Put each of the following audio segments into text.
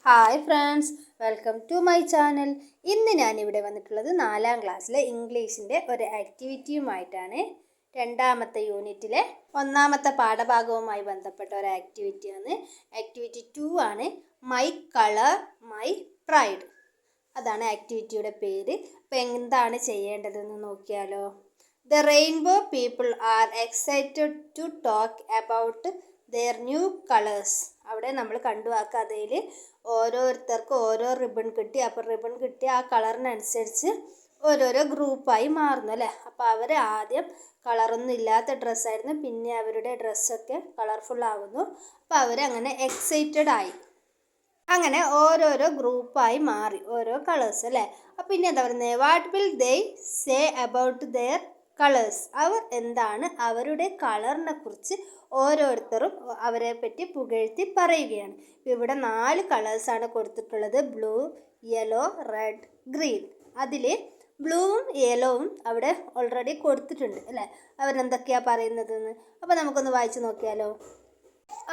Hi friends, welcome to my channel. ഇന്ന് ഞാനിവിടെ വന്നിട്ടുള്ളത് 4ാം ക്ലാസ്സിലെ ഇംഗ്ലീഷിൻ്റെ ഒരു ആക്ടിവിറ്റിയുമായിട്ടാണ്. രണ്ടാമത്തെ യൂണിറ്റിലെ 1ാമത്തെ പാഠഭാഗവുമായി ബന്ധപ്പെട്ട ഒരു ആക്ടിവിറ്റിയാണ്. ആക്ടിവിറ്റി 2 ആണ്, മൈ കളർ മൈ പ്രൈഡ്. അതാണ് ആക്ടിവിറ്റിയുടെ പേര്. അപ്പോൾ എന്താണ് ചെയ്യേണ്ടതെന്ന് നോക്കിയാലോ. The rainbow people are excited to talk about their new colors. അവിടെ നമ്മൾ കണ്ടു ആ കഥയിൽ ഓരോരുത്തർക്കും ഓരോ റിബൺ കിട്ടി. അപ്പോൾ റിബൺ കിട്ടിയ ആ കളറിനനുസരിച്ച് ഓരോരോ ഗ്രൂപ്പായി മാറുന്നു അല്ലേ. അപ്പോൾ അവർ ആദ്യം കളറൊന്നും ഇല്ലാത്ത ഡ്രസ്സായിരുന്നു, പിന്നെ അവരുടെ ഡ്രസ്സൊക്കെ കളർഫുൾ ആവുന്നു. അപ്പോൾ അവരങ്ങനെ എക്സൈറ്റഡ് ആയി. അങ്ങനെ ഓരോരോ ഗ്രൂപ്പായി മാറി, ഓരോ കളേഴ്സ് അല്ലേ. അപ്പം പിന്നെ എന്താ പറയുന്നത്, what will they say about their colours. അവർ എന്താണ് അവരുടെ കളറിനെ കുറിച്ച് ഓരോരുത്തരും അവരെ പറ്റി പുകഴ്ത്തി പറയുകയാണ്. ഇവിടെ 4 കളേഴ്സാണ് കൊടുത്തിട്ടുള്ളത്, ബ്ലൂ, യെല്ലോ, റെഡ്, ഗ്രീൻ. അതിൽ ബ്ലൂവും യെല്ലോവും അവിടെ ഓൾറെഡി കൊടുത്തിട്ടുണ്ട് അല്ലേ, അവരെന്തൊക്കെയാണ് പറയുന്നതെന്ന്. അപ്പോൾ നമുക്കൊന്ന് വായിച്ച് നോക്കിയാലോ.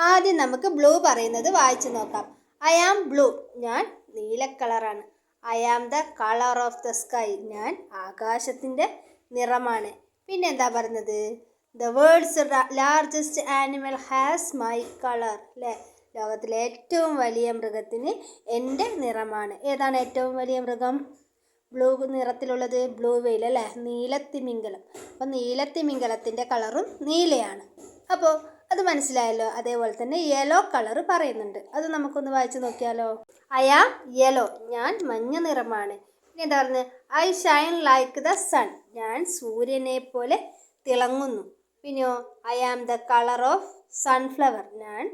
ആദ്യം നമുക്ക് ബ്ലൂ പറയുന്നത് വായിച്ച് നോക്കാം. ഐ ആം ബ്ലൂ, ഞാൻ നീല കളറാണ്. I am the colour of the sky, ഞാൻ ആകാശത്തിൻ്റെ നിറമാണ്. പിന്നെ എന്താ പറയുന്നത്, the world's largest animal has my colour അല്ലേ. ലോകത്തിലെ ഏറ്റവും വലിയ മൃഗത്തിന് എൻ്റെ നിറമാണ്. ഏതാണ് ഏറ്റവും വലിയ മൃഗം? ബ്ലൂ നിറത്തിലുള്ളത് ബ്ലൂ വെയിൽ അല്ലേ, നീലത്തിമിംഗലം. അപ്പോൾ നീലത്തിമിംഗലത്തിൻ്റെ കളറും നീലയാണ്. അപ്പോൾ അത് മനസ്സിലായല്ലോ. അതേപോലെ തന്നെ യെല്ലോ കളർ പറയുന്നുണ്ട്, അത് നമുക്കൊന്ന് വായിച്ച് നോക്കിയാലോ. ഐ ആം യെല്ലോ, ഞാൻ മഞ്ഞ നിറമാണ്. പിന്നെ എന്താ പറയുന്നത്, I shine like the sun, ഞാൻ സൂര്യനെ പോലെ തിളങ്ങുന്നു. പിന്നെയോ I am the colour of sunflower, ഞാൻ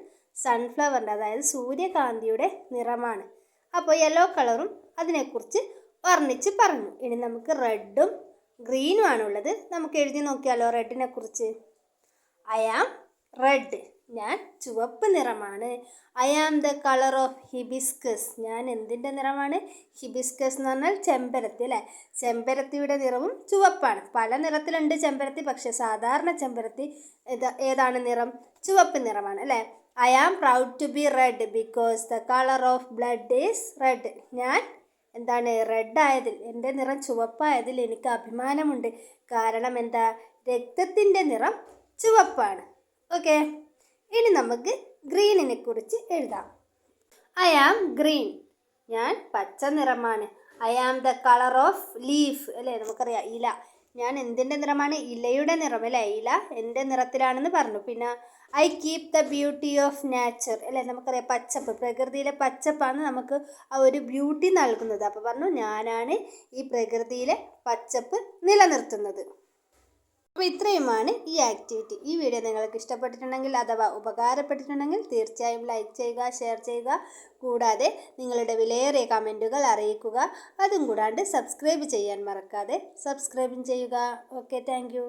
സൺഫ്ലവറിൻ്റെ അതായത് സൂര്യകാന്തിയുടെ നിറമാണ്. അപ്പോൾ യെല്ലോ കളറും അതിനെക്കുറിച്ച് വർണ്ണിച്ച് പറഞ്ഞു. ഇനി നമുക്ക് റെഡും ഗ്രീനും ആണുള്ളത്. നമുക്ക് എഴുതി നോക്കിയാലോ റെഡിനെ കുറിച്ച്. ഐ ആം റെഡ്, ഞാൻ ചുവപ്പ് നിറമാണ്. I am the colour of hibiscus, ഞാൻ എന്തിൻ്റെ നിറമാണ്? ഹിബിസ്കസ് എന്ന് പറഞ്ഞാൽ ചെമ്പരത്തി അല്ലേ. ചെമ്പരത്തിയുടെ നിറവും ചുവപ്പാണ്. പല നിറത്തിലുണ്ട് ചെമ്പരത്തി, പക്ഷേ സാധാരണ ചെമ്പരത്തി ഏതാണ് നിറം? ചുവപ്പ് നിറമാണ് അല്ലേ. I am proud to be red because the colour of blood is red, ഞാൻ എന്താണ് റെഡ് ആയതിൽ, എൻ്റെ നിറം ചുവപ്പായതിൽ എനിക്ക് അഭിമാനമുണ്ട്. കാരണം എന്താ, രക്തത്തിൻ്റെ നിറം ചുവപ്പാണ്. ഓക്കെ, ഇനി നമുക്ക് ഗ്രീനിനെ കുറിച്ച് എഴുതാം. ഐ ആം ഗ്രീൻ, ഞാൻ പച്ച നിറമാണ്. I am the colour of leaf അല്ലേ, നമുക്കറിയാം ഇല. ഞാൻ എന്തിൻ്റെ നിറമാണ്? ഇലയുടെ നിറം അല്ലേ. ഇല എൻ്റെ നിറത്തിലാണെന്ന് പറഞ്ഞു. പിന്നെ I keep the beauty of nature അല്ലേ, നമുക്കറിയാം പച്ചപ്പ്, പ്രകൃതിയിലെ പച്ചപ്പാണ് നമുക്ക് ആ ഒരു ബ്യൂട്ടി നൽകുന്നത്. അപ്പോൾ പറഞ്ഞു ഞാനാണ് ഈ പ്രകൃതിയിലെ പച്ചപ്പ് നിലനിർത്തുന്നത്. അപ്പോൾ ഇത്രയുമാണ് ഈ ആക്ടിവിറ്റി. ഈ വീഡിയോ നിങ്ങൾക്ക് ഇഷ്ടപ്പെട്ടിട്ടുണ്ടെങ്കിൽ അഥവാ ഉപകാരപ്പെട്ടിട്ടുണ്ടെങ്കിൽ തീർച്ചയായും ലൈക്ക് ചെയ്യുക, ഷെയർ ചെയ്യുക. കൂടാതെ നിങ്ങളുടെ വിലയേറിയ കമൻറ്റുകൾ അറിയിക്കുക. അതും കൂടാണ്ട് സബ്സ്ക്രൈബ് ചെയ്യാൻ മറക്കാതെ സബ്സ്ക്രൈബും ചെയ്യുക. Okay, thank